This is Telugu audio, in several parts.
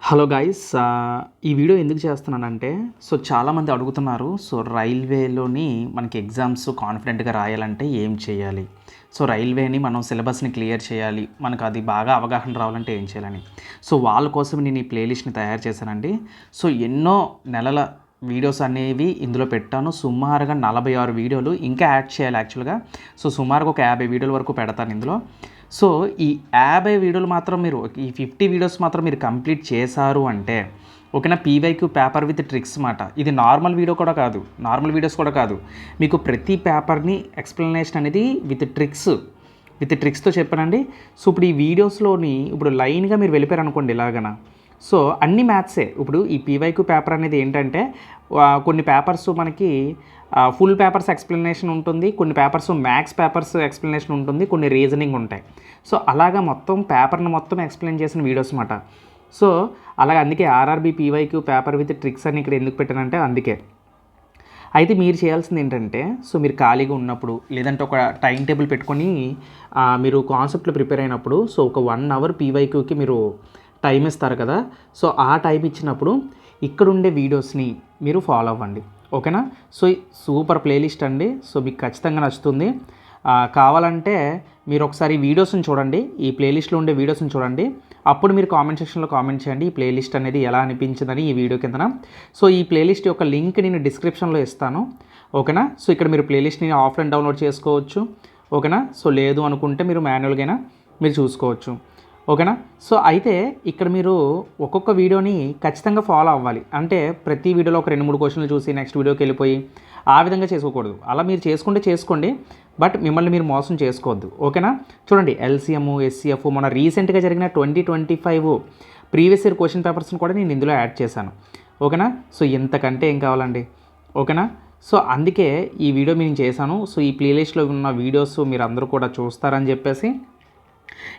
హలో గైస్, ఈ వీడియో ఎందుకు చేస్తున్నానంటే చాలామంది అడుగుతున్నారు. రైల్వేలోని మనకి ఎగ్జామ్స్ కాన్ఫిడెంట్గా రాయాలంటే ఏం చేయాలి, రైల్వేని మనం సిలబస్ని క్లియర్ చేయాలి, మనకు అది బాగా అవగాహన రావాలంటే ఏం చేయాలని. వాళ్ళ కోసం నేను ఈ ప్లేలిస్ట్ని తయారు చేశానండి. ఎన్నో నెలల వీడియోస్ అనేవి ఇందులో పెట్టాను. సుమారుగా 46 వీడియోలు ఇంకా యాడ్ చేయాలి యాక్చువల్గా. సుమారుగా ఒక 50 వీడియోల వరకు పెడతాను ఇందులో. ఈ 50 వీడియోలు మాత్రం మీరు, ఈ 50 వీడియోస్ మాత్రం మీరు కంప్లీట్ చేశారు అంటే ఓకేనా, పీవైక్యూ పేపర్ విత్ ట్రిక్స్ మాట. ఇది నార్మల్ వీడియో కూడా కాదు, నార్మల్ వీడియోస్ కూడా కాదు. మీకు ప్రతి పేపర్ని ఎక్స్ప్లెనేషన్ అనేది విత్ ట్రిక్స్తో చెప్పానండి. ఇప్పుడు ఈ వీడియోస్లోని ఇప్పుడు లైన్గా మీరు వెళ్ళిపోయారు అనుకోండి ఇలాగన. అన్ని మ్యాథ్సే. ఇప్పుడు ఈ పీవైక్యూ పేపర్ అనేది ఏంటంటే కొన్ని పేపర్స్ మనకి ఫుల్ పేపర్స్ ఎక్స్ప్లెనేషన్ ఉంటుంది, కొన్ని పేపర్స్ మ్యాథ్స్ పేపర్స్ ఎక్స్ప్లెనేషన్ ఉంటుంది, కొన్ని రీజనింగ్ ఉంటాయి. అలాగా మొత్తం పేపర్ని మొత్తం ఎక్స్ప్లెయిన్ చేసిన వీడియోస్ అన్నమాట. అలాగే అందుకే RRB PYQ paper with tricks అని ఇక్కడ ఎందుకు పెట్టానంటే అందుకే. అయితే మీరు చేయాల్సింది ఏంటంటే మీరు ఖాళీగా ఉన్నప్పుడు లేదంటే ఒక టైం టేబుల్ పెట్టుకొని మీరు కాన్సెప్ట్లో ప్రిపేర్ అయినప్పుడు ఒక 1 అవర్ పీవైక్యూకి మీరు టైం ఇస్తారు కదా. ఆ టైం ఇచ్చినప్పుడు ఇక్కడుండే వీడియోస్ని మీరు ఫాలో అవ్వండి, ఓకేనా. సూపర్ ప్లేలిస్ట్ అండి. మీకు ఖచ్చితంగా నచ్చుతుంది. కావాలంటే మీరు ఒకసారి వీడియోస్ని చూడండి, ఈ ప్లేలిస్ట్లో ఉండే వీడియోస్ని చూడండి. అప్పుడు మీరు కామెంట్ సెక్షన్లో కామెంట్ చేయండి ఈ ప్లేలిస్ట్ అనేది ఎలా అనిపించిందని ఈ వీడియో కిందన. ఈ ప్లేలిస్ట్ యొక్క లింక్ నేను డిస్క్రిప్షన్లో ఇస్తాను, ఓకేనా. ఇక్కడ మీరు ప్లేలిస్ట్ని ఆఫ్లైన్ డౌన్లోడ్ చేసుకోవచ్చు, ఓకేనా. లేదు అనుకుంటే మీరు మాన్యువల్గా మీరు చూసుకోవచ్చు, ఓకేనా. అయితే ఇక్కడ మీరు ఒక్కొక్క వీడియోని ఖచ్చితంగా ఫాలో అవ్వాలి. అంటే ప్రతి వీడియోలో ఒక 2-3 క్వశ్చన్లు చూసి నెక్స్ట్ వీడియోకి వెళ్ళిపోయి ఆ విధంగా చేసుకోకూడదు. అలా మీరు చేసుకోండి, బట్ మిమ్మల్ని మీరు మోసం చేసుకోవద్దు, ఓకేనా. చూడండి, ఎల్సీఎం, ఎస్సీఎఫ్, మన రీసెంట్గా జరిగిన 2025 ప్రీవియస్ ఇయర్ క్వశ్చన్ పేపర్స్ని కూడా నేను ఇందులో యాడ్ చేశాను, ఓకేనా. ఇంతకంటే ఏం కావాలండి, ఓకేనా. అందుకే ఈ వీడియో నేను చేశాను. ఈ ప్లేలిస్ట్లో ఉన్న వీడియోస్ మీరు అందరూ కూడా చూస్తారని చెప్పేసి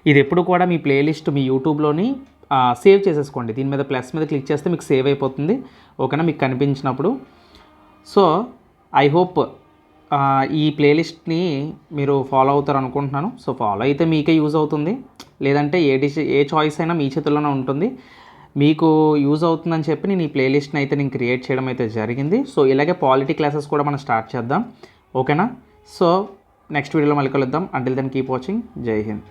ఇది ఎప్పుడు కూడా మీ ప్లేలిస్ట్ మీ యూట్యూబ్లోని సేవ్ చేసేసుకోండి. దీని మీద ప్లస్ మీద క్లిక్ చేస్తే మీకు సేవ్ అయిపోతుంది, ఓకేనా, మీకు కనిపించినప్పుడు. ఐ హోప్ ఈ ప్లేలిస్ట్ని మీరు ఫాలో అవుతారు అనుకుంటున్నాను. ఫాలో అయితే మీకే యూజ్ అవుతుంది, లేదంటే ఏ చాయిస్ అయినా మీ చేతుల్లోనే ఉంటుంది. మీకు యూజ్ అవుతుందని చెప్పి నేను ఈ ప్లేలిస్ట్ని అయితే నేను క్రియేట్ చేయడం అయితే జరిగింది. ఇలాగే పాలిటీ క్లాసెస్ కూడా మనం స్టార్ట్ చేద్దాం, ఓకేనా. నెక్స్ట్ వీడియోలో మళ్ళీ కలుద్దాం. Until then keep watching. Jai Hind.